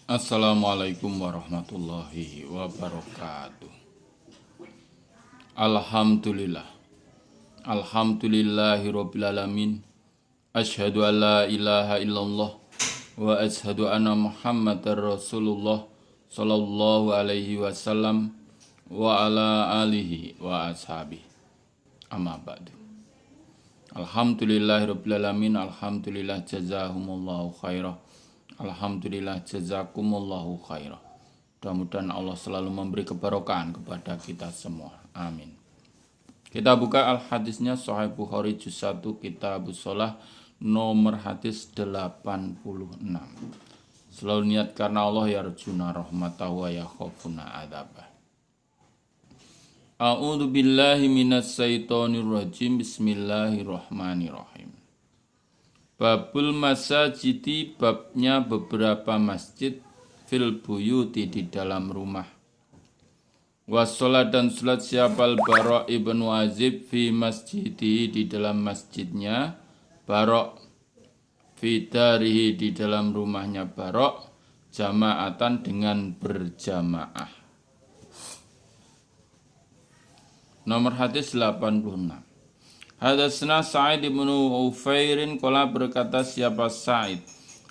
Assalamualaikum warahmatullahi wabarakatuh. Alhamdulillah. Alhamdulillahirabbil alamin. Asyhadu an la ilaha illallah wa asyhadu anna Muhammadar Rasulullah sallallahu alaihi wasallam wa ala alihi wa ashabihi. Amma ba'du. Alhamdulillahirabbil alamin. Alhamdulillah jazahumullahu khairah. Alhamdulillah jazakumullahu khairah. Mudah-mudahan Allah selalu memberi keberkahan kepada kita semua. Amin. Kita buka al-hadisnya Sahih Bukhari juz 1 Kitabus Shalah nomor hadis 86. Selalu niat karena Allah yarjuna rahmatahu wa yakhafuna adzabah. A'udzu billahi minas syaitonir rajim. Bismillahirrahmanirrahim. Babul masajidi, babnya beberapa masjid, fil buyuti, di dalam rumah. Wassalat, dan salat siapal Bara' ibnu Azib fi masjidi, di dalam masjidnya Bara', fi darihi, di dalam rumahnya Bara', jama'atan, dengan berjamaah. Nomor hadis 86. Hadatsana Sa'id bin Ufairin qala, berkata siapa Sa'id,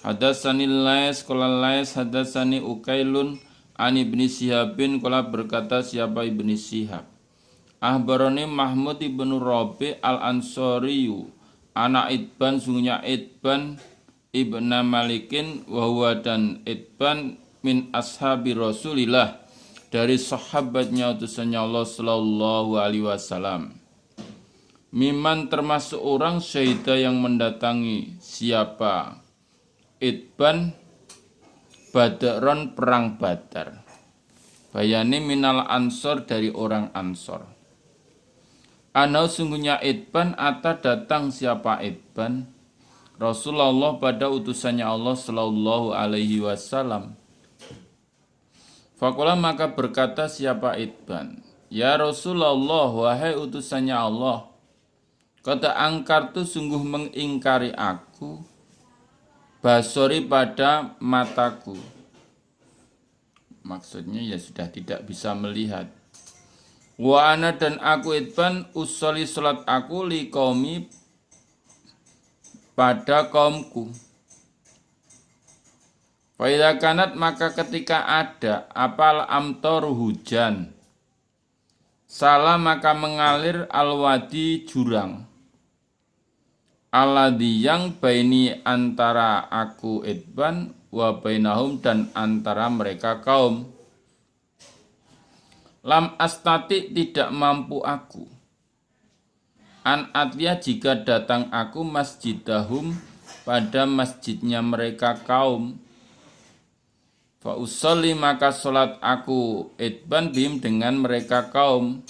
hadatsani Lais qala Lais hadatsani Ukailun an Ibni Shihabin qala, berkata siapa Ibni Shihab, ahbarani Mahmud ibn Rabi al-Ansariyu anak Itban, sungguhnya Itban ibna Malikin, wa huwa, dan Itban min ashabi Rasulillah, dari sahabatnya utusannya Allah sallallahu alaihi wasallam. Miman, termasuk orang syahidah yang mendatangi siapa Itban Badron, perang Badar. Bayani minal ansor, dari orang ansor. Anau, sungguhnya Itban, ata, datang siapa Itban Rasulullah, pada utusannya Allah sallallahu alaihi wasallam. Faqala, maka berkata siapa Itban, ya Rasulullah, wahai utusannya Allah, kata angkar tu, sungguh mengingkari aku, basori, pada mataku. Maksudnya ya sudah tidak bisa melihat. Wa ana, dan aku Itban, usolli, salat aku, li qaumi, pada kaumku. Fa idza kanat, maka ketika ada apal amtor, hujan, salah, maka mengalir alwadi, jurang, alladzi, yang baini, antara aku Itban, wa bainahum, dan antara mereka kaum. Lam astati, tidak mampu aku, an atliya, jika datang aku, masjidahum, pada masjidnya mereka kaum. Fa usolli, maka salat aku Itban bim, dengan mereka kaum.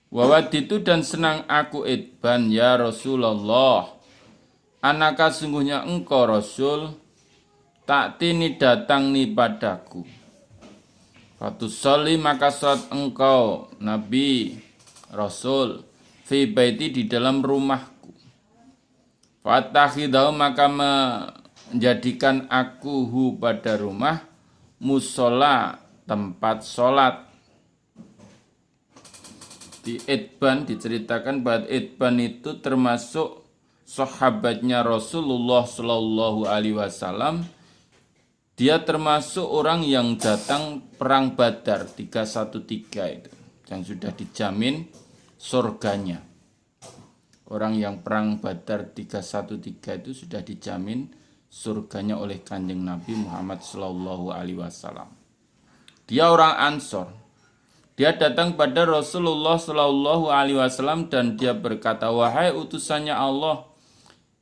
Wawaditu, dan senang aku Itban, ya Rasulullah, anaka, sungguhnya engkau Rasul, taktini, datang ni padaku. Fatusolli, maka salat engkau Nabi Rasul, fi baiti, di dalam rumahku. Fatakhidahu, maka menjadikan aku hu, pada rumah, musola, tempat sholat. Di Itban diceritakan bahwa Itban itu termasuk sahabatnya Rasulullah sallallahu alaihi wasallam. Dia termasuk orang yang datang perang Badar 313 itu, yang sudah dijamin surganya. Orang yang perang Badar 313 itu sudah dijamin surganya oleh Kanjeng Nabi Muhammad sallallahu alaihi wasallam. Dia orang Ansor. Dia datang pada Rasulullah sallallahu alaihi wasallam dan dia berkata, wahai utusannya Allah,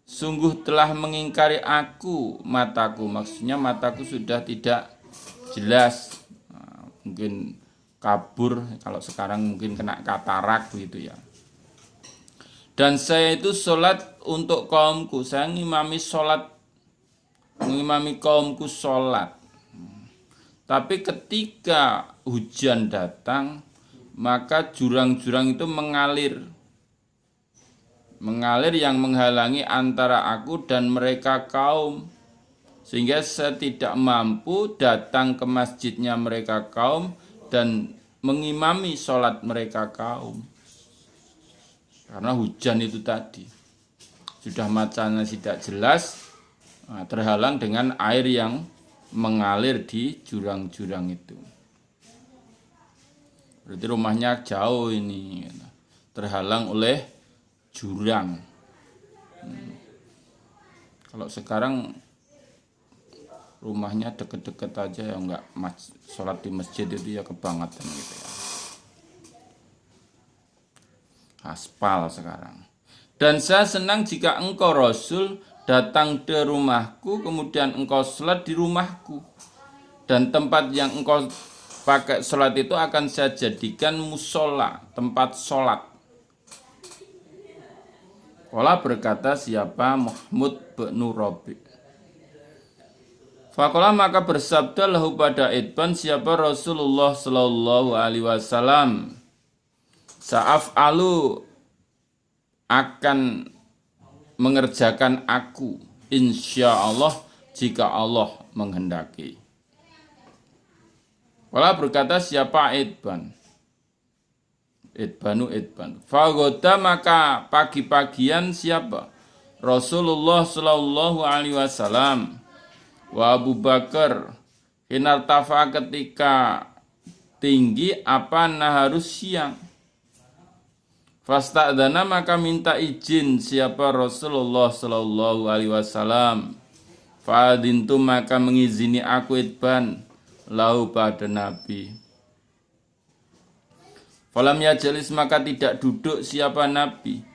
sungguh telah mengingkari aku mataku. Maksudnya mataku sudah tidak jelas, mungkin kabur, kalau sekarang mungkin kena katarak gitu ya. Dan saya itu sholat untuk kaumku, saya ngimami kaumku sholat. Tapi ketika hujan datang, maka jurang-jurang itu mengalir yang menghalangi antara aku dan mereka kaum. sehingga saya tidak mampu datang ke masjidnya mereka kaum dan mengimami sholat mereka kaum. Karena hujan itu tadi. Sudah macanya tidak jelas, terhalang dengan air yang mengalir di jurang-jurang itu. Berarti rumahnya jauh ini, terhalang oleh jurang. Kalau sekarang rumahnya deket-deket aja ya enggak sholat di masjid itu ya kebangetan gitu ya. Aspal sekarang. Dan saya senang jika engkau Rasul datang ke rumahku, kemudian engkau sholat di rumahku. Dan tempat yang engkau pakai sholat itu akan saya jadikan musola, tempat sholat. Qala berkata siapa Mahmud bin Rabi'. Faqala maka bersabda lahu pada Itban siapa Rasulullah sallallahu alaihi wasallam, sa'af'alu akan mengerjakan aku insyaallah jika Allah menghendaki. Qala berkata siapa Itban. Itban. Fagoda maka pagi-pagian siapa Rasulullah sallallahu alaihi wasallam wa Abu Bakar hinartafa ketika tinggi apa harus siang. Fasta'dana maka minta izin siapa Rasulullah sallallahu alaihi wasallam. Fa'adintu maka mengizini aku Itban lahu pada Nabi. Falam yajlis maka tidak duduk siapa Nabi.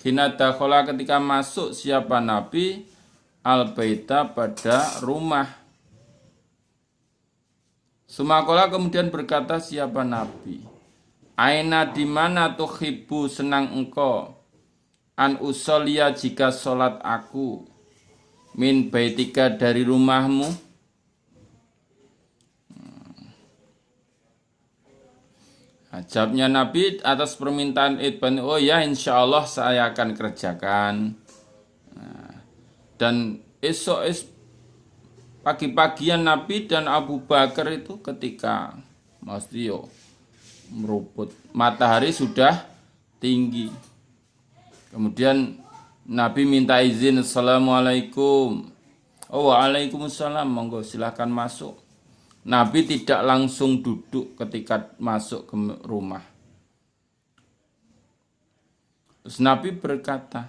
Hina dakhala ketika masuk siapa Nabi al-baita pada rumah. Sumakola kemudian berkata siapa Nabi, aina di mana tuhibbu senang engkau an usolia jika sholat aku min baitika dari rumahmu. Jawabnya Nabi atas permintaan Itban, oh ya insya Allah saya akan kerjakan. Dan pagi-pagian Nabi dan Abu Bakar itu ketika meruput matahari sudah tinggi. Kemudian Nabi minta izin, assalamualaikum. Oh waalaikumsalam, monggo silahkan masuk. Nabi tidak langsung duduk ketika masuk ke rumah. Terus Nabi berkata,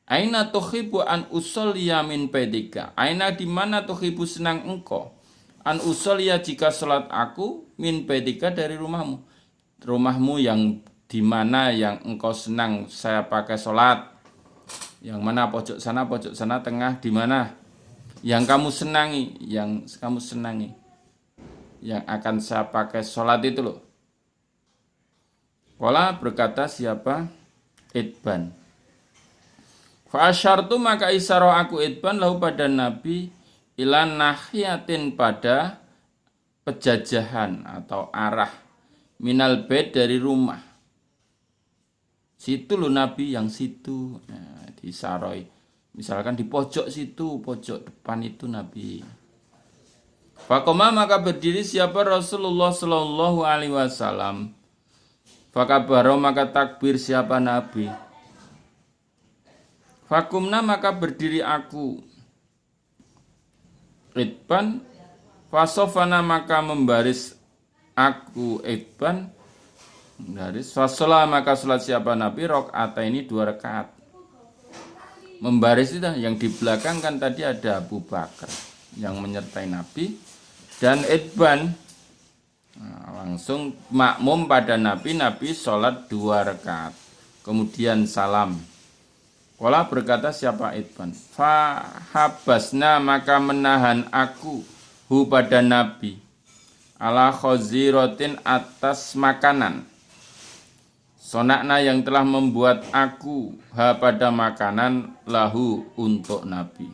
aina tuhibbu an usolliya min baidika. Aina di mana tuhibbu senang engkau an usolliya jika salat aku min baidika dari rumahmu. Rumahmu yang di mana yang engkau senang saya pakai salat. Yang mana pojok sana, tengah di mana? Yang kamu senangi, yang akan saya pakai sholat itu loh. Qala berkata siapa? Itban. Fa asyartu maka isyarah aku Itban lahu pada Nabi ila nahiyatin pada pejajahan atau arah minal bait dari rumah. Situ loh Nabi yang situ. Nah, disarai. Misalkan di pojok situ, pojok depan itu Nabi. Faqoma maka berdiri siapa Rasulullah sallallahu alaihi wasallam. Fakabaro maka takbir siapa Nabi. Fakumna maka berdiri aku. Itban. Fasofana maka membaris aku Itban. Membaris. Fasolah maka sholat siapa Nabi. Rok'ata ini 2 rakaat. Membaris itu yang di belakang kan tadi ada Abu Bakar yang menyertai Nabi dan Itban langsung makmum pada Nabi sholat 2 rakaat kemudian salam. Qala berkata siapa Itban, fahabasna maka menahan aku hu pada Nabi ala khaziratin atas makanan. Sonakna yang telah membuat aku pada makanan lahu untuk Nabi.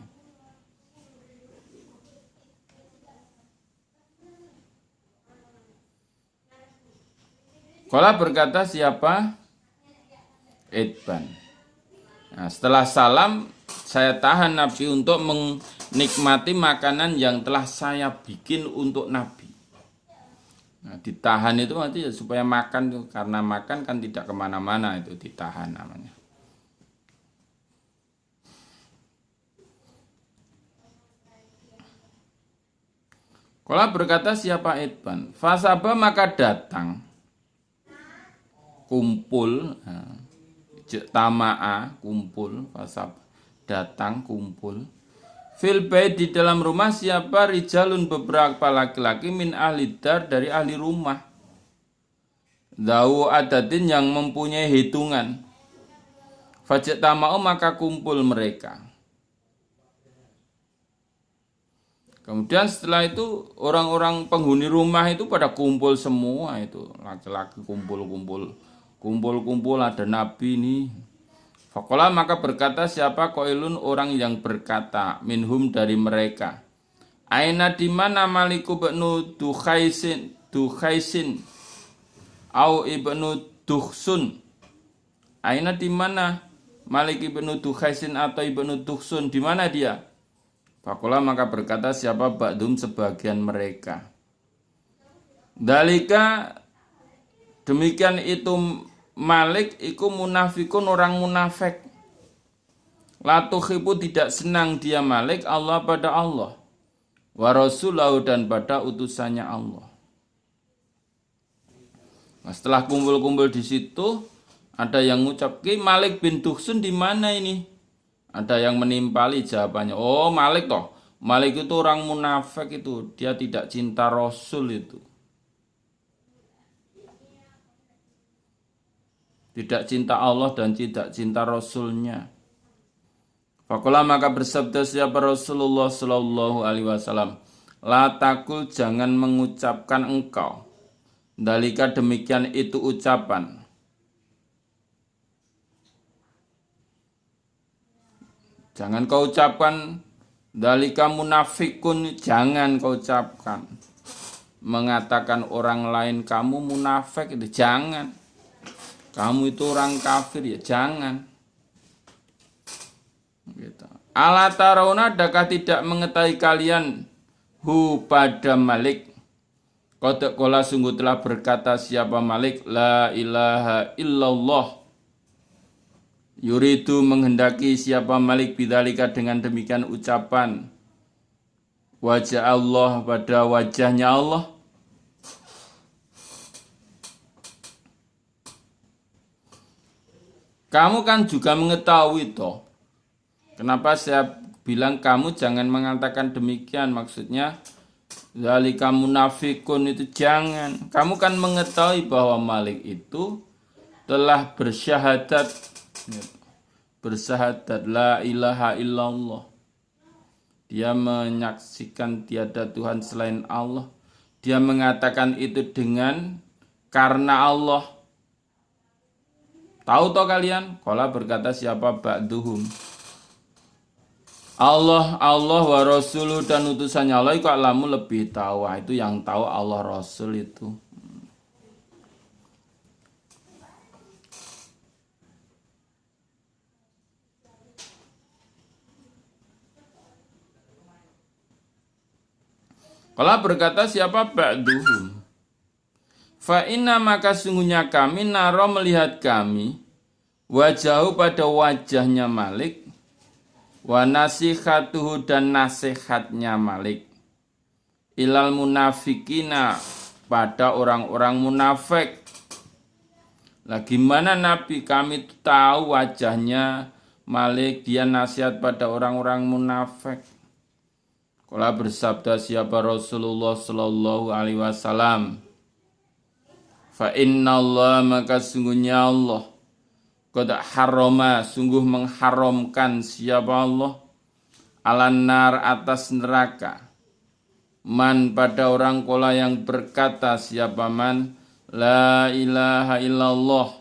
Qala berkata siapa? Itban. Nah, setelah salam saya tahan Nabi untuk nikmati makanan yang telah saya bikin untuk Nabi. Nah, ditahan itu nanti ya supaya makan tuh, karena makan kan tidak kemana-mana, itu ditahan namanya. Kala berkata siapa Itban, fasaba maka datang, kumpul, tamaa kumpul, fasab datang kumpul. Fil bait di dalam rumah siapa rijalun beberapa laki-laki min ahli dar dari ahli rumah. Dawu adatin yang mempunyai hitungan. Fajat tamau maka kumpul mereka. Kemudian setelah itu orang-orang penghuni rumah itu pada kumpul semua itu. Laki-laki kumpul ada Nabi ini. Faqala maka berkata siapa qailun orang yang berkata minhum dari mereka. Aina di mana Maliku ibnu Dukhaisin au ibnu Dukhsun. Aina di mana Malik ibnu Dukhaisin atau ibnu Dukhsun, di mana dia? Faqala maka berkata siapa ba'dum sebagian mereka. Dalika demikian itu Malik iku munafikun orang munafik. La tukhibu tidak senang dia Malik Allah pada Allah. Wa rasulahu dan pada utusannya Allah. Nah, setelah kumpul-kumpul di situ ada yang ngucap, "Ki Malik bin Dukhsun di mana ini?" Ada yang menimpali jawabannya, "Oh, Malik toh. Malik itu orang munafik itu, dia tidak cinta Rasul itu." Tidak cinta Allah dan tidak cinta Rasulnya. Faqala maka bersabda siapa Rasulullah sallallahu alaihi wasallam, "La takul jangan mengucapkan engkau. Dalika demikian itu ucapan. Jangan kau ucapkan dalika munafikun, jangan kau ucapkan. Mengatakan orang lain kamu munafik itu jangan. Kamu itu orang kafir ya jangan. Gitu. Ala tarawna adakah tidak mengetahui kalian hu pada Malik. Qad qala sungguh telah berkata siapa Malik la ilaha illallah. Yuridu menghendaki siapa Malik bidzalika dengan demikian ucapan. Wajah Allah pada wajahnya Allah. Kamu kan juga mengetahui toh. Kenapa saya bilang kamu jangan mengatakan demikian, maksudnya zalika munafikun itu jangan. Kamu kan mengetahui bahwa Malik itu telah bersyahadat la ilaha illallah. Dia menyaksikan tiada Tuhan selain Allah. Dia mengatakan itu dengan karena Allah. Tahu toh kalian? Qala berkata siapa ba'duhum. Allah wa Rasuluh dan utusannya Allah itu alamu lebih tahu. Itu yang tahu Allah Rasul itu. Qala berkata siapa ba'duhum. Fa inna maka sungguhnya kami naro melihat kami wajahu pada wajahnya Malik wa nasihatuhu dan nasihatnya Malik ilal munafikina pada orang-orang munafik. Lah gimana Nabi kami tahu wajahnya Malik dia nasihat pada orang-orang munafik. Kala bersabda siapa Rasulullah sallallahu alaihi wasallam, fa inna Allah maka sungguhnya Allah qad harrama sungguh mengharamkan siapa Allah alannar atas neraka man pada orang kola yang berkata siapa man la ilaha illallah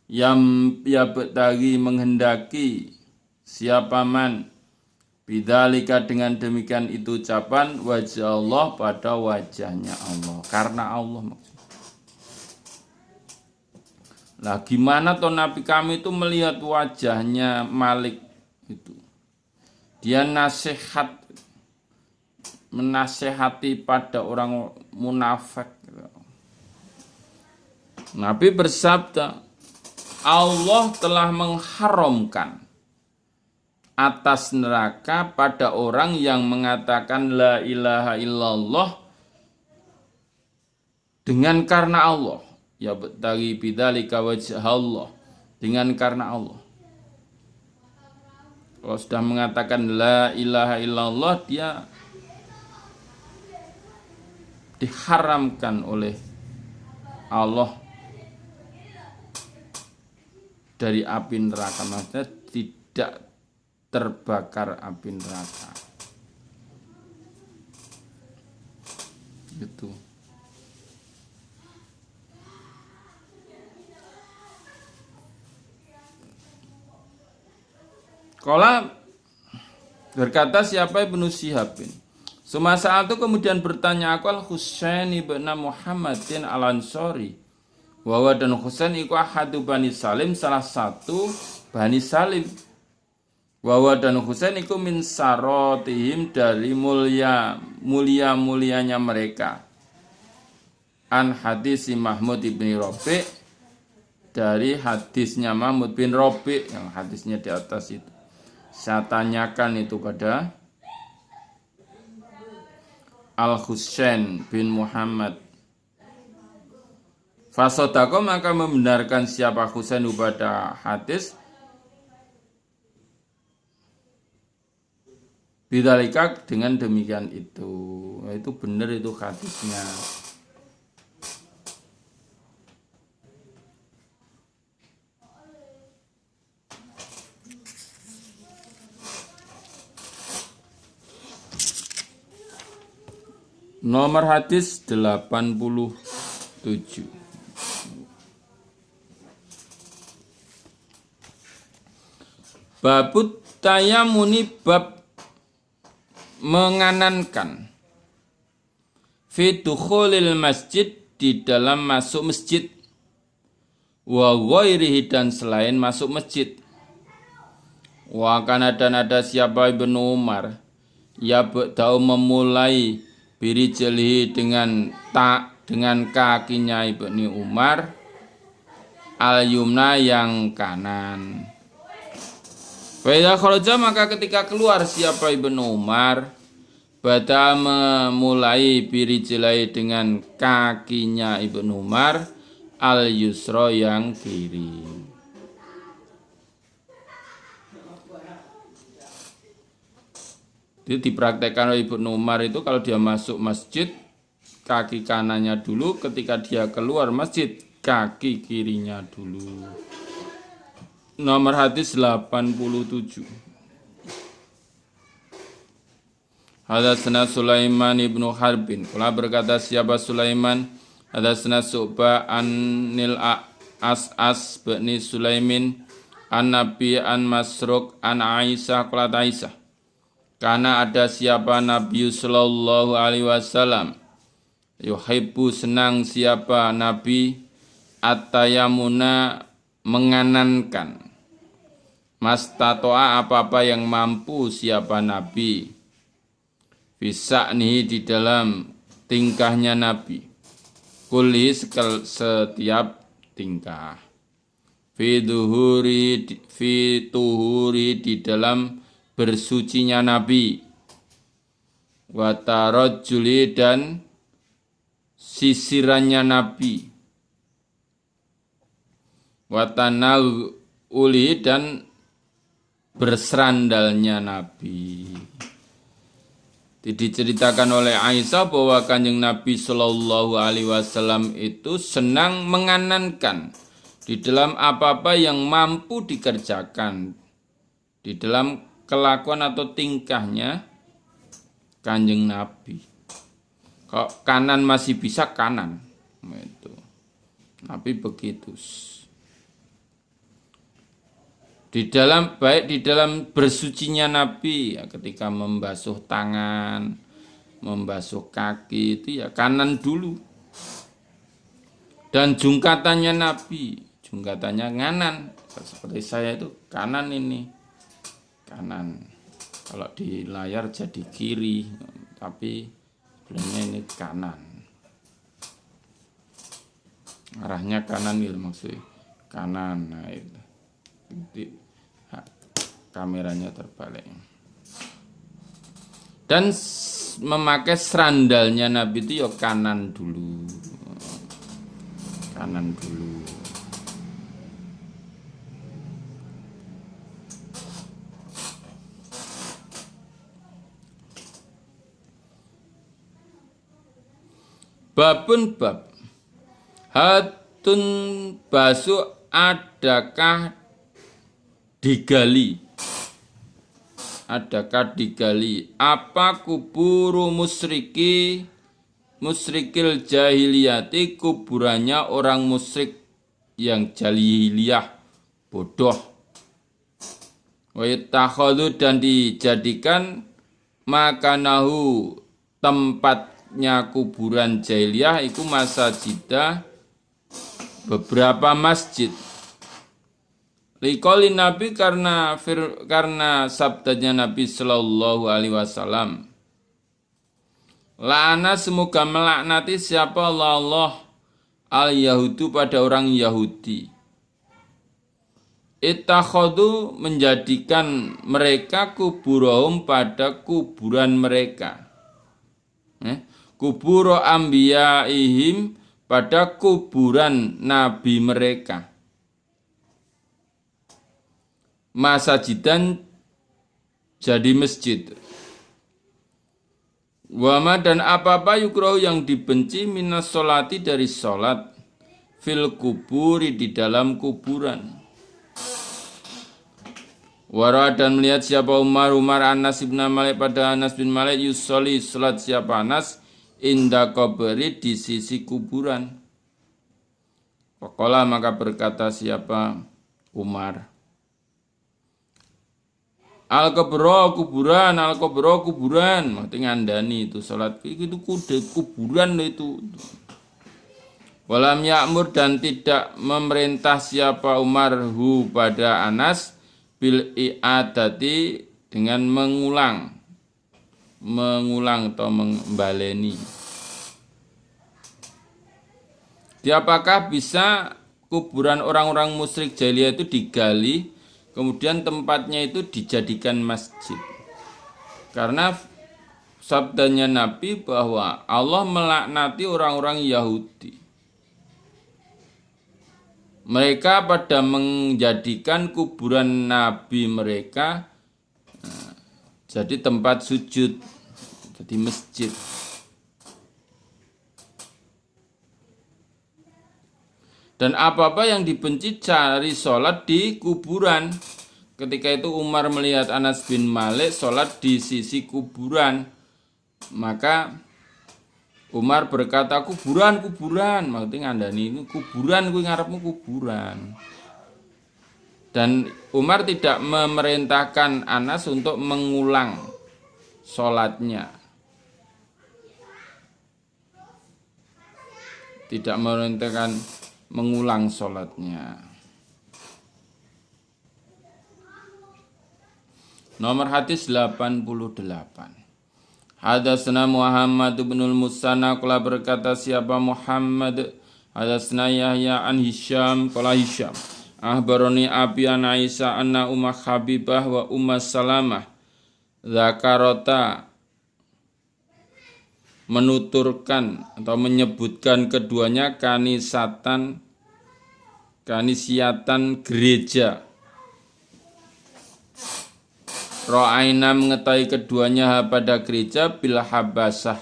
yang yabtaghi menghendaki siapa man bidzalika dengan demikian itu ucapan wajah Allah pada wajahnya Allah karena Allah maksudnya. Lah gimana toh Nabi kami itu melihat wajahnya Malik itu. Dia menasehati pada orang munafik. Nabi bersabda, Allah telah mengharamkan atas neraka pada orang yang mengatakan la ilaha illallah dengan karena Allah. Ya bagi bidzalika wajh Allah, dengan karena Allah. Kalau sudah mengatakan la ilaha illallah, dia diharamkan oleh Allah dari api neraka, maksudnya tidak terbakar api neraka. Gitu. Qala berkata siapa Ibnu Syihabin. Semasa itu kemudian bertanya aku Al-Husain ibn Muhammadin Al-Ansari. Wawa dan Husain iku ahadu Bani Salim, salah satu Bani Salim. Wawa dan Husain iku min sarotihim, dari mulianya mereka. An hadis Mahmud ibn Rabi', dari hadisnya Mahmud bin Rabi', yang hadisnya di atas itu. Saya tanyakan itu pada Al-Husain bin Muhammad. Fasodako, maka membenarkan siapa Husain pada hadis bidzalika, dengan demikian itu. Itu benar itu hadisnya. Nomor hadis 87. Babut tayamuni, bab menganankan fi dukhulil masjid, di dalam masuk masjid, wa ghairihi, dan selain masuk masjid. Wa kana, dan ada siapa Ibnu Umar, ya tahu memulai birijlihi, dengan kakinya Ibnu Umar, al-yumna, yang kanan. Fa idza kharaja, maka ketika keluar siapa Ibnu Umar, bada memulai birijlihi, dengan kakinya Ibnu Umar, al-yusra, yang kiri. Itu dipraktekkan oleh Ibnu Umar itu, kalau dia masuk masjid kaki kanannya dulu, ketika dia keluar masjid kaki kirinya dulu. Nomor hadis 87. Hadatsana Sulaiman ibnu Harbin. Kala berkata siapa Sulaiman, hadatsana Su'ba anil As'as bin Sulaimin an Nabi an Masruq an Aisyah, qalat Aisyah, karena ada siapa Nabi sallallahu alaihi wasallam, yuhibbu, senang siapa Nabi, at-tayamuna, menganankan, mastato'a, apa-apa yang mampu siapa Nabi, fisa'nihi, di dalam tingkahnya Nabi, kulli, setiap tingkah, fi tuhuri, di dalam bersucinya Nabi, wa tarajjuli, dan sisirannya Nabi, wa tanawuli, dan berserandalnya Nabi. Diceritakan oleh Aisyah bahwa Kanjeng Nabi Shallallahu Alaihi Wasallam itu senang menganankan di dalam apa-apa yang mampu dikerjakan, di dalam kelakuan atau tingkahnya Kanjeng Nabi. Kalau kanan masih bisa, kanan. Itu. Nabi begitu. Baik di dalam bersucinya Nabi, ya, ketika membasuh tangan, membasuh kaki, itu ya kanan dulu. Dan jungkatannya Nabi, jungkatannya kanan. Seperti saya itu kanan ini. Kanan. Kalau di layar jadi kiri, tapi sebenarnya ini kanan. Arahnya kanan gitu maksudnya. Kanan. Nah, itu. Kameranya terbalik. Dan memakai serandalnya Nabi itu ya kanan dulu. Kanan dulu. Babun bab. Hatun basu adakah digali? Adakah digali apa kuburu musyrikil jahiliyati, kuburannya orang musyrik yang jahiliyah bodoh. Wa yattakhadhu, dan dijadikan makanahu tempatnya kuburan jahiliyah iku masajidah, beberapa masjid. Liqaulin Nabi, karena sabdanya Nabi sallallahu alaihi wasallam. La'ana, semoga melaknati siapa Allah al-Yahudu, pada orang Yahudi. Ittakhadhu, menjadikan mereka kuburahum, pada kuburan mereka. Kuburo ambiyaihim, pada kuburan nabi mereka. Masajidan, jadi masjid. Wama, dan apa-apa yukrahu, yang dibenci, minas sholati, dari sholat, fil kuburi, di dalam kuburan. Wara, dan melihat siapa Umar Anas bin Malik, pada Anas bin Malik, yusoli, sholat siapa Anas, inda kuburi, di sisi kuburan. Faqala, maka berkata siapa Umar, Al-kubro kuburan, maksudnya ngandani itu salat itu kuburan itu. Walam ya'mur, dan tidak memerintah siapa Umar hu, pada Anas, bil i'adati, dengan mengulang atau membaleni. Apakah bisa kuburan orang-orang musyrik jahiliyah itu digali, kemudian tempatnya itu dijadikan masjid? Karena sabdanya Nabi bahwa Allah melaknati orang-orang Yahudi. Mereka pada menjadikan kuburan Nabi mereka jadi tempat sujud, jadi masjid. Dan apa-apa yang dibenci, cari sholat di kuburan. Ketika itu Umar melihat Anas bin Malik sholat di sisi kuburan, maka Umar berkata, kuburan, maksudnya ngandani ini kuburan, kuwi ngarepmu kuburan. Dan Umar tidak memerintahkan Anas untuk mengulang sholatnya, tidak memerintahkan mengulang sholatnya. Nomor hadis 88. Hadatsana Muhammad bin al-Musanna, qala berkata siapa Muhammad, hadatsana Yahya an Hisham, qala Hisham ahbaroni abi an Aisyah anna Ummah Habibah wa Ummah Salamah zakarota, menuturkan atau menyebutkan keduanya kanisiatan gereja. Ra'aina, mengetahui keduanya pada gereja, bil Habasah,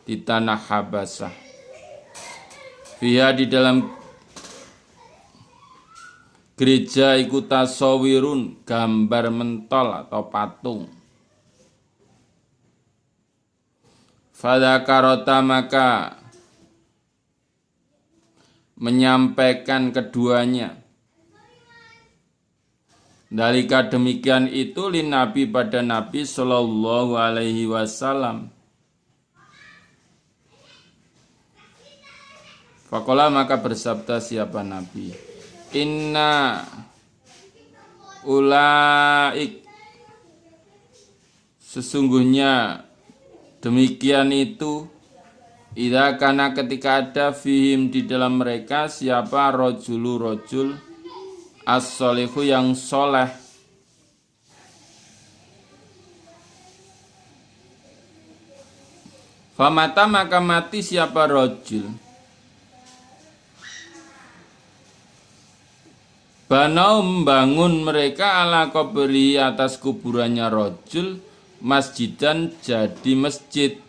di tanah Habasah. Fiha, di dalam gereja iku tasawirun, gambar mentol atau patung. Fadzakarota, maka menyampaikan keduanya. Dalika, demikian itu, lin Nabi, pada Nabi sallallahu alaihi wasallam. Faqala, maka bersabda siapa Nabi, inna ulaik, Sesungguhnya demikian itu idza kana ketika ada fihim di dalam mereka siapa rojul as-solihu yang soleh. Famata maka mati siapa rojul. Banau membangun mereka ala kuburi atas kuburannya rojul masjidan jadi masjid.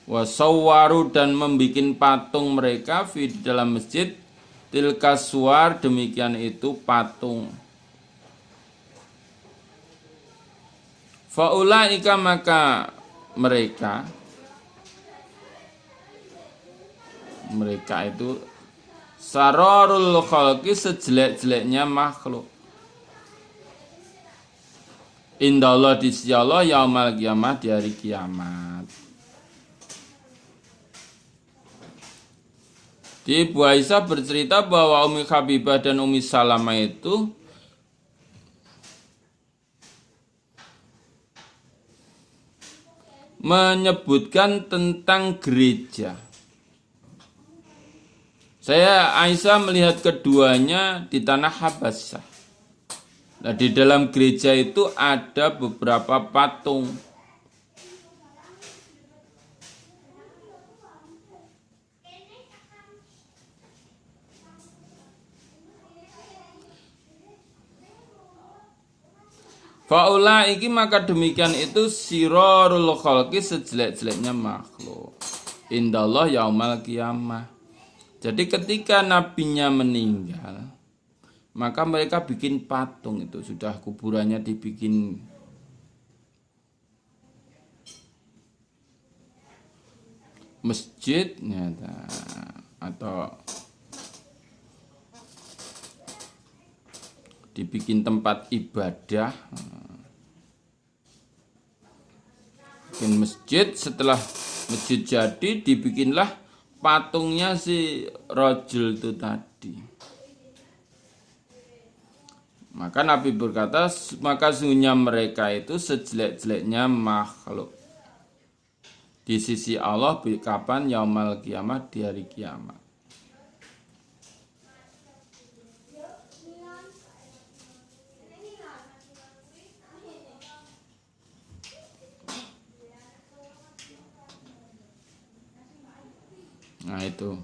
Wasawwaru dan membikin patung mereka di dalam masjid tilka suwar demikian itu patung. Faulaika maka mereka itu sararul khalqi sejelek-jeleknya makhluk. Indallah di sisi Allah yaumal qiyamah di hari kiamat. Di Ibu Aisyah bercerita bahwa Umi Habibah dan Umi Salamah itu menyebutkan tentang gereja. Saya Aisyah melihat keduanya di tanah Habasyah. Nah, di dalam gereja itu ada beberapa patung. Faulaiki maka demikian itu sirarul khalqi sejelek-jeleknya makhluk. Indallah yaumal qiyamah. Jadi ketika nabinya meninggal, maka mereka bikin patung itu, sudah kuburannya dibikin masjid atau dibikin tempat ibadah, bikin masjid. Setelah masjid jadi dibikinlah patungnya si rojul itu tadi. Maka Nabi berkata, maka sesungguhnya mereka itu sejelek-jeleknya makhluk di sisi Allah. Kapan? Yaumal kiamat, di hari kiamat. Nah itu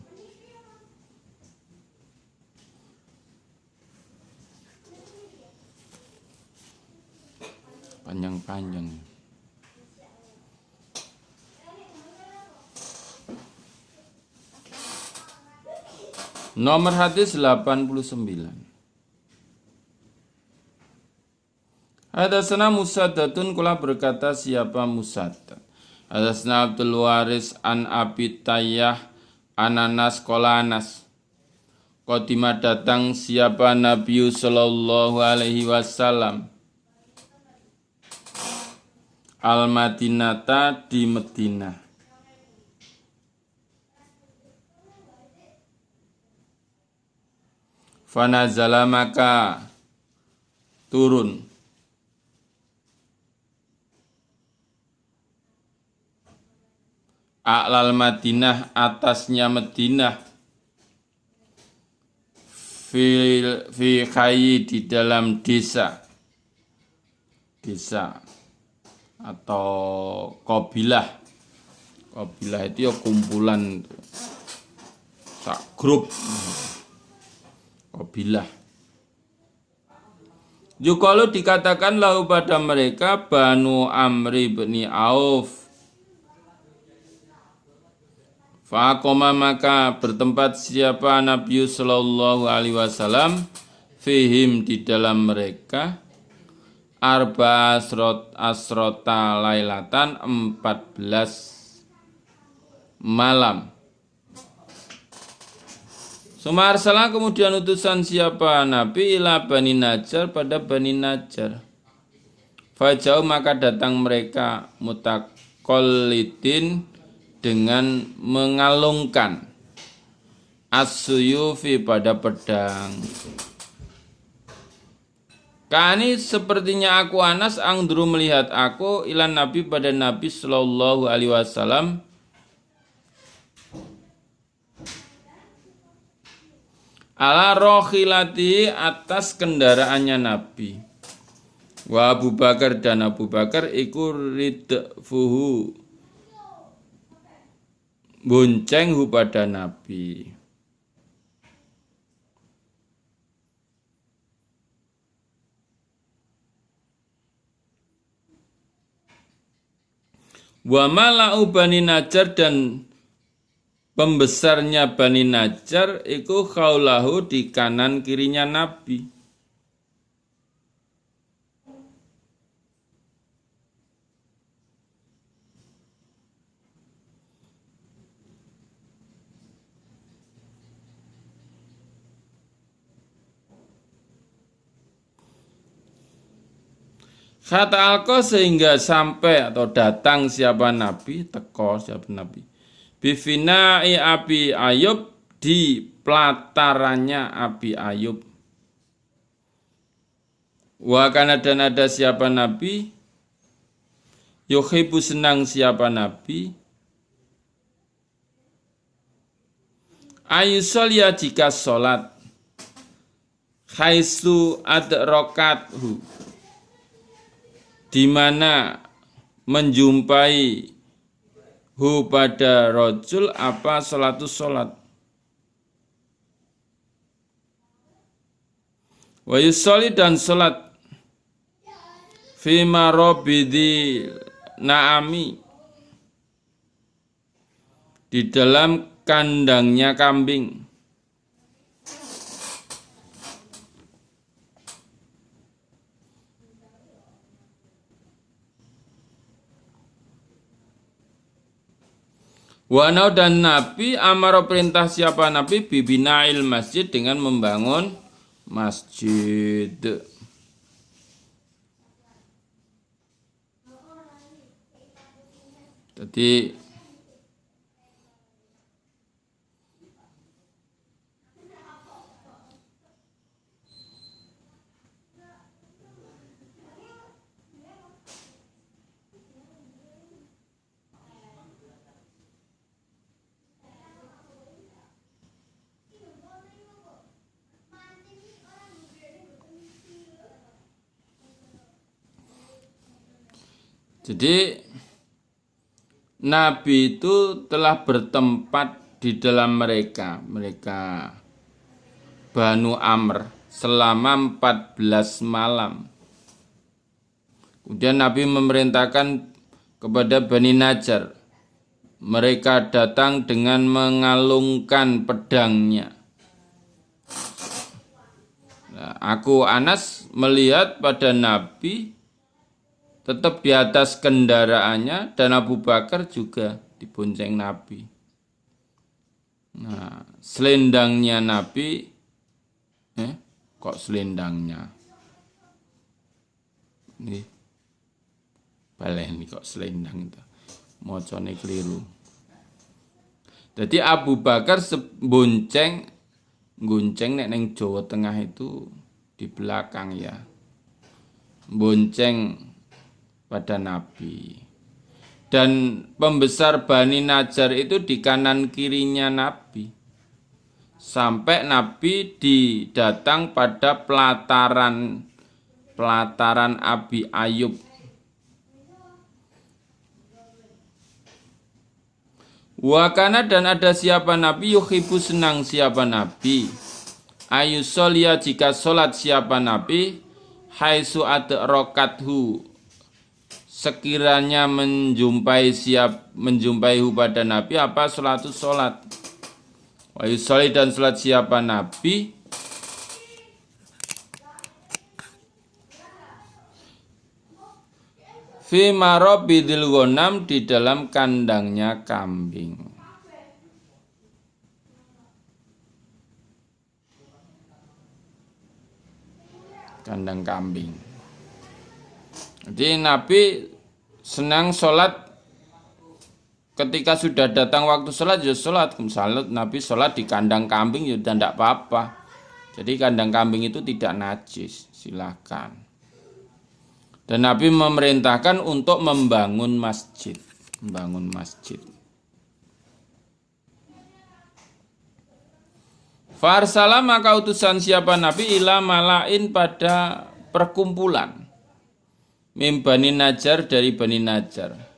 panjang-panjang. Nomor hadis 89. Hadatsana Musaddatun kula berkata siapa Musaddad. Hadatsana Abdul Waris an Abi Tayyah Ananas kolanas. Qadimah datang siapa Nabi sallallahu alaihi wasallam Al-Madinata di Madinah. Fanazala maka turun A'lal Madinah atasnya Madinah fi khayyi di dalam desa atau qabilah itu ya kumpulan sak grup qabilah. Yukalu dikatakan lahu pada mereka Banu Amri bin Auf. Faqoma maka bertempat siapa Nabi sallallahu alaihi wasallam fihim di dalam mereka arba asrota lailatan 14 malam. Sumar salah kemudian utusan siapa Nabi ila Bani Najjar pada Bani Najjar. Fajau maka datang mereka mutaqallidin dengan mengalungkan as-suyufi pada pedang. Kani sepertinya aku Anas angduru melihat aku ilan Nabi pada Nabi sallallahu alaihi wasallam ala rohilati atas kendaraannya Nabi. Wa Abu Bakar dan Abu Bakar iku ridfuhu bonceng hu pada Nabi. Wa mala'u Bani Najjar dan pembesarnya Bani Najjar iku khaulahu di kanan kirinya Nabi. Kata alko sehingga sampai atau datang siapa Nabi, teko siapa Nabi. Bifina'i Abi Ayub di pelatarannya Abi Ayub. Wa kana dan ada siapa Nabi, yuhibu senang siapa Nabi. Ayusolya jika sholat, khaisu adrokathu di mana menjumpai hu pada rojul apa sholatus sholat. Wa yusoli dan sholat fi marobidi naami di dalam kandangnya kambing. Wanau dan Nabi amaro perintah siapa Nabi bibinail masjid dengan membangun masjid. Jadi Nabi itu telah bertempat di dalam mereka Banu Amr selama 14 malam. Kemudian Nabi memerintahkan kepada Bani Najjar. Mereka datang dengan mengalungkan pedangnya. Nah, aku Anas melihat pada Nabi tetap di atas kendaraannya dan Abu Bakar juga dibonceng Nabi. Nah, selendangnya Nabi, kok selendangnya? Nih, baleni kok selendang itu, mocone keliru. Jadi Abu Bakar gunceng nek neng Jawa Tengah itu di belakang ya, bonceng pada Nabi. Dan pembesar Bani Najjar itu di kanan kirinya Nabi. Sampai Nabi didatang pada pelataran Abi Ayub. Wakana dan ada siapa Nabi yuhibu senang siapa Nabi. Ayusolya jika sholat siapa Nabi. Haisu adrokathu sekiranya menjumpai pada Nabi apa sholatus sholat. Wa yusholli dan sholat siapa Nabi fi marabidil ghanam di dalam kandangnya kambing. Kandang kambing. Jadi Nabi senang sholat ketika sudah datang waktu sholat ya sholat. Misalnya Nabi sholat di kandang kambing ya tidak apa-apa. Jadi kandang kambing itu tidak najis, silakan. Dan Nabi memerintahkan untuk membangun masjid. Membangun masjid. Farsala maka utusan siapa Nabi ila malain pada perkumpulan. Mim Bani Najjar dari Bani Najjar.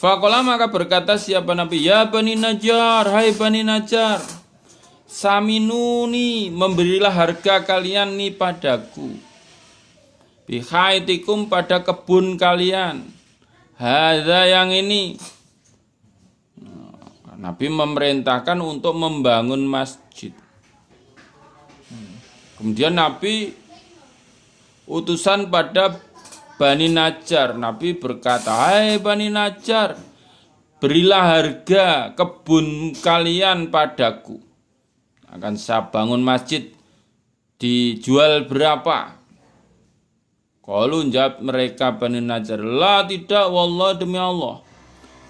Faqala maka berkata siapa Nabi, ya Bani Najjar, hai Bani Najjar, saminuni, memberilah harga kalian nih padaku. Bihaitikum pada kebun kalian. Hadza yang ini. Nabi memerintahkan untuk membangun masjid. Kemudian Nabi utusan pada Bani Najjar. Nabi berkata, hai Bani Najjar, berilah harga kebun kalian padaku. Akan saya bangun masjid, dijual berapa? Qalu jawab mereka Bani Najjar, la tidak, wallah demi Allah.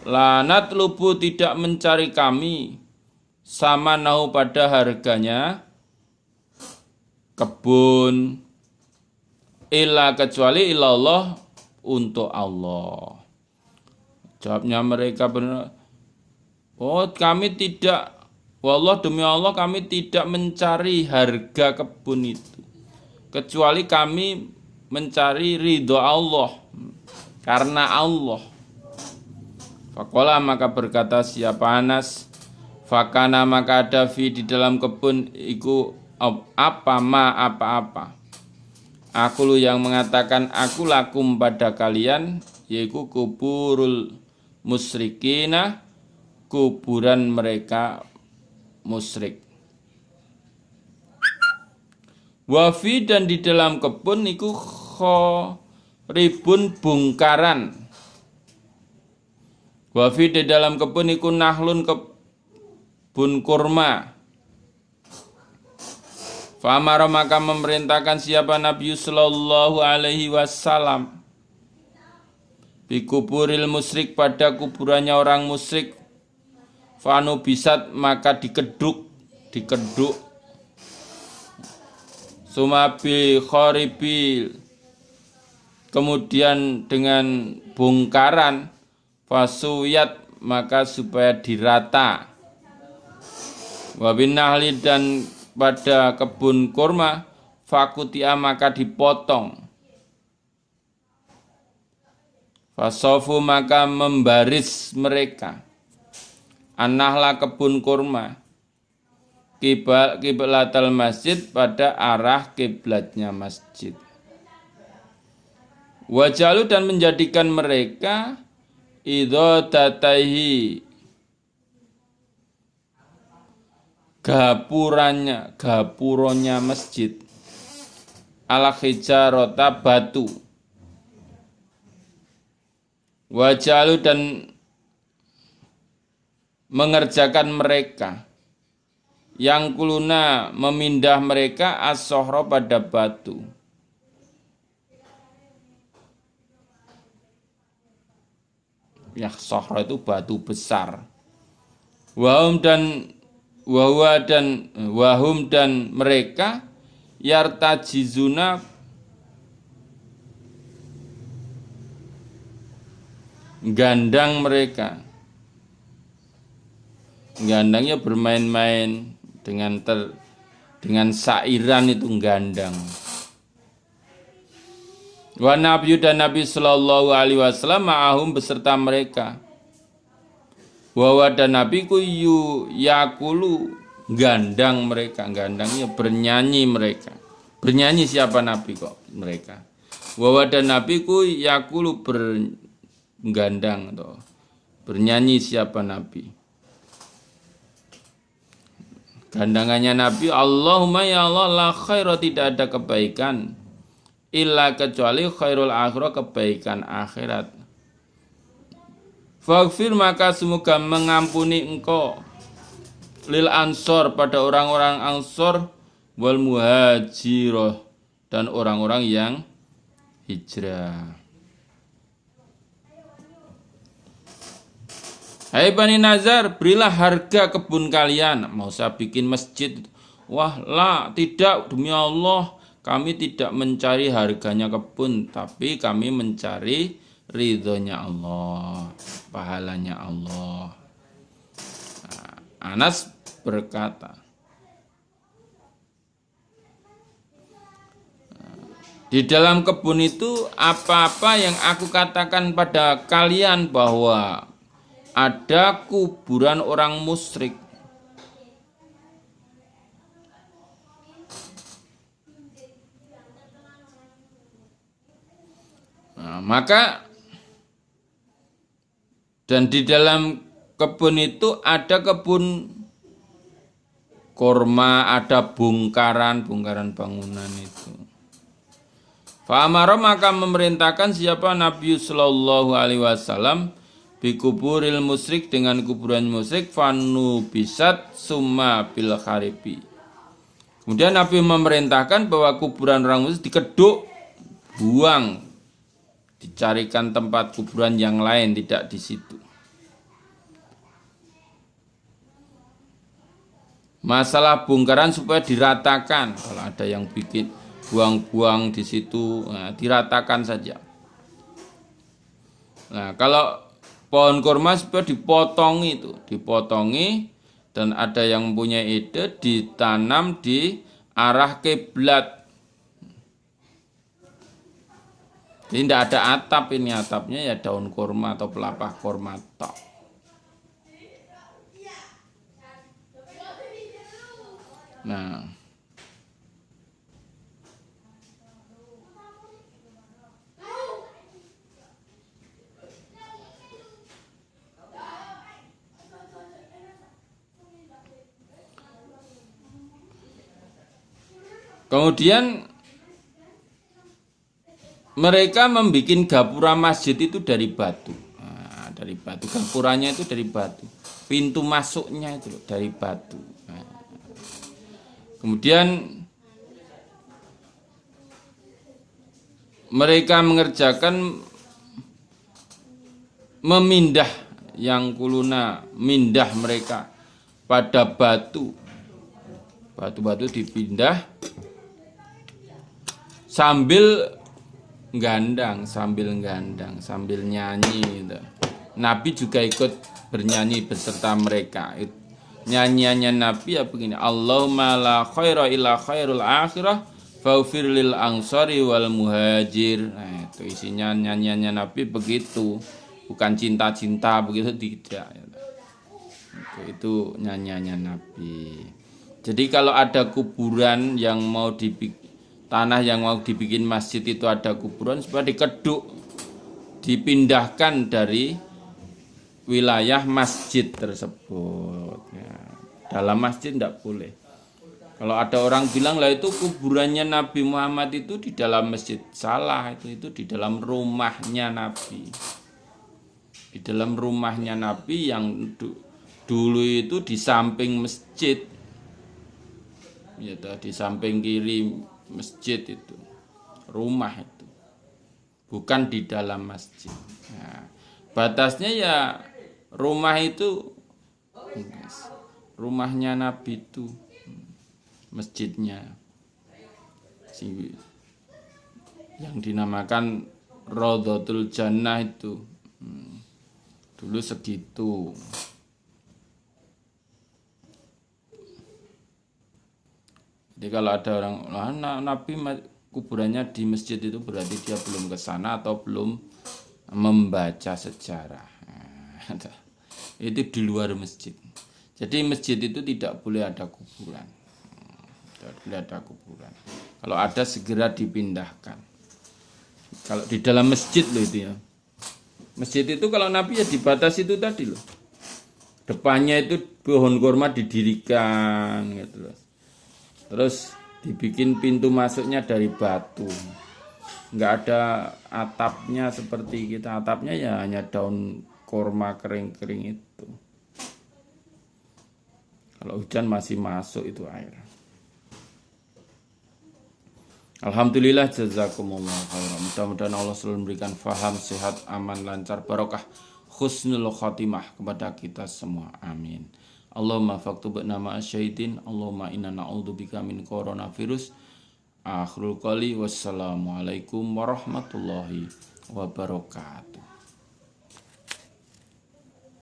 La natlubu tidak mencari kami sama nahu pada harganya kebun illa kecuali ilallah untuk Allah. Jawabnya mereka benar. Oh, kami tidak, wallah demi Allah kami tidak mencari harga kebun itu. Kecuali kami mencari ridho Allah karena Allah. Faqala maka berkata siapa Anas, fakana maka ada di dalam kebun iku apa-apa. Aku yang mengatakan aku lakum pada kalian, yaitu kuburul musyrikina, kuburan mereka musyrik. Wafi dan di dalam kebun iku ribun bungkaran. Wafi di dalam kebun iku nahlun kebun kurma. Fa'amara maka memerintahkan siapa Nabi sallallahu alaihi wasallam bikuburil musyrik pada kuburannya orang musyrik. Fa'anu bisat maka dikeduk sumabi khoribil, kemudian dengan bongkaran fasuyat maka supaya dirata. Wabin nahli dan pada kebun kurma fakutia maka dipotong. Fasofu maka membaris mereka. Anahla kebun kurma kiblatal masjid pada arah kiblatnya masjid. Wajalu dan menjadikan mereka idhodataihi gapuronya masjid ala hijarota batu. Wajalu dan mengerjakan mereka yang kuluna memindah mereka as-sohro pada batu. Ya sohro itu batu besar. Wahum dan mereka yartajizuna gandang mereka. Gandangnya bermain-main dengan sairan itu gandang. Wa nabiyyu dan Nabi sallallahu alaihi wasallam ma'ahum beserta mereka. Wa dan Nabi ku yakulu gandang mereka, gandangnya bernyanyi mereka. Bernyanyi siapa Nabi kok mereka. Wa dan Nabi ku yakulu bergandang atau bernyanyi siapa Nabi. Gandangannya Nabi, Allahumma ya Allah la khaira, tidak ada kebaikan illa kecuali khairul akhirah, kebaikan akhirat. Faghfir maka semoga mengampuni engkau lil ansor pada orang-orang ansor wal muhajirah dan orang-orang yang hijrah. Hai Bani Nazar, berilah harga kebun kalian. Mau saya bikin masjid? Wah lah, tidak, demi Allah. Kami tidak mencari harganya kebun, tapi kami mencari ridhonya Allah, pahalanya Allah. Nah, Anas berkata, di dalam kebun itu apa-apa yang aku katakan pada kalian bahwa ada kuburan orang musyrik, nah, maka dan di dalam kebun itu ada kebun kurma, ada bongkaran bangunan itu. Fa'amara maka memerintahkan siapa Nabi sallallahu alaihi wasallam bikuburil musyrik dengan kuburan musyrik fanu bisat summa bil kharibi. Kemudian Nabi memerintahkan bahwa kuburan orang musyrik dikeduk, buang, dicarikan tempat kuburan yang lain, tidak di situ. Masalah bongkaran supaya diratakan. Kalau ada yang bikin buang-buang di situ, nah, diratakan saja. Nah, kalau pohon kurma supaya dipotongi dan ada yang punya ide ditanam di arah kiblat. Jadi tidak ada atap, ini atapnya ya daun kurma atau pelepah kurma tok. Nah, kemudian mereka membuat gapura masjid itu dari batu. Nah, dari batu, gapuranya itu dari batu. Pintu masuknya itu dari batu. Nah, kemudian mereka mengerjakan memindah yang kuluna, mindah mereka pada batu. Batu-batu dipindah sambil gandang, sambil nyanyi gitu. Nabi juga ikut bernyanyi beserta mereka. Nyanyiannya Nabi ya begini, Allahumma la khaira illa khairul akhirah faufir lil ansari wal muhajir. Nah, itu isinya nyanyiannya Nabi begitu. Bukan cinta-cinta begitu, tidak. Itu nyanyiannya Nabi. Jadi kalau ada kuburan yang mau dibikin, tanah yang mau dibikin masjid itu ada kuburan, supaya dikeduk, dipindahkan dari wilayah masjid tersebut. Ya, dalam masjid tidak boleh. Kalau ada orang bilang lah itu kuburannya Nabi Muhammad itu di dalam masjid, salah, itu di dalam rumahnya Nabi. Di dalam rumahnya Nabi yang dulu itu di samping masjid, ya, di samping kiri masjid itu, rumah itu, bukan di dalam masjid. Nah, batasnya ya rumah itu, rumahnya Nabi itu, masjidnya, yang dinamakan Raudhatul Jannah itu, dulu segitu. Jadi kalau ada orang, Nabi kuburannya di masjid itu berarti dia belum ke sana atau belum membaca sejarah. Itu di luar masjid. Jadi masjid itu tidak boleh ada kuburan. Tidak boleh ada kuburan. Kalau ada segera dipindahkan. Kalau di dalam masjid loh itu ya. Masjid itu kalau Nabi ya dibatasi itu tadi loh. Depannya itu pohon kurma didirikan gitu loh. Terus dibikin pintu masuknya dari batu. Enggak ada atapnya seperti kita. Atapnya ya hanya daun kurma kering-kering itu. Kalau hujan masih masuk itu air. Alhamdulillah, jazakumullah khairan. Mudah-mudahan Allah selalu memberikan faham, sehat, aman, lancar, barokah, husnul khotimah kepada kita semua. Amin. Allahumma faktubna ma'asyahidin. Allahumma inna na'udzubika min coronavirus. Akhirul qali wassalamualaikum warahmatullahi wabarakatuh.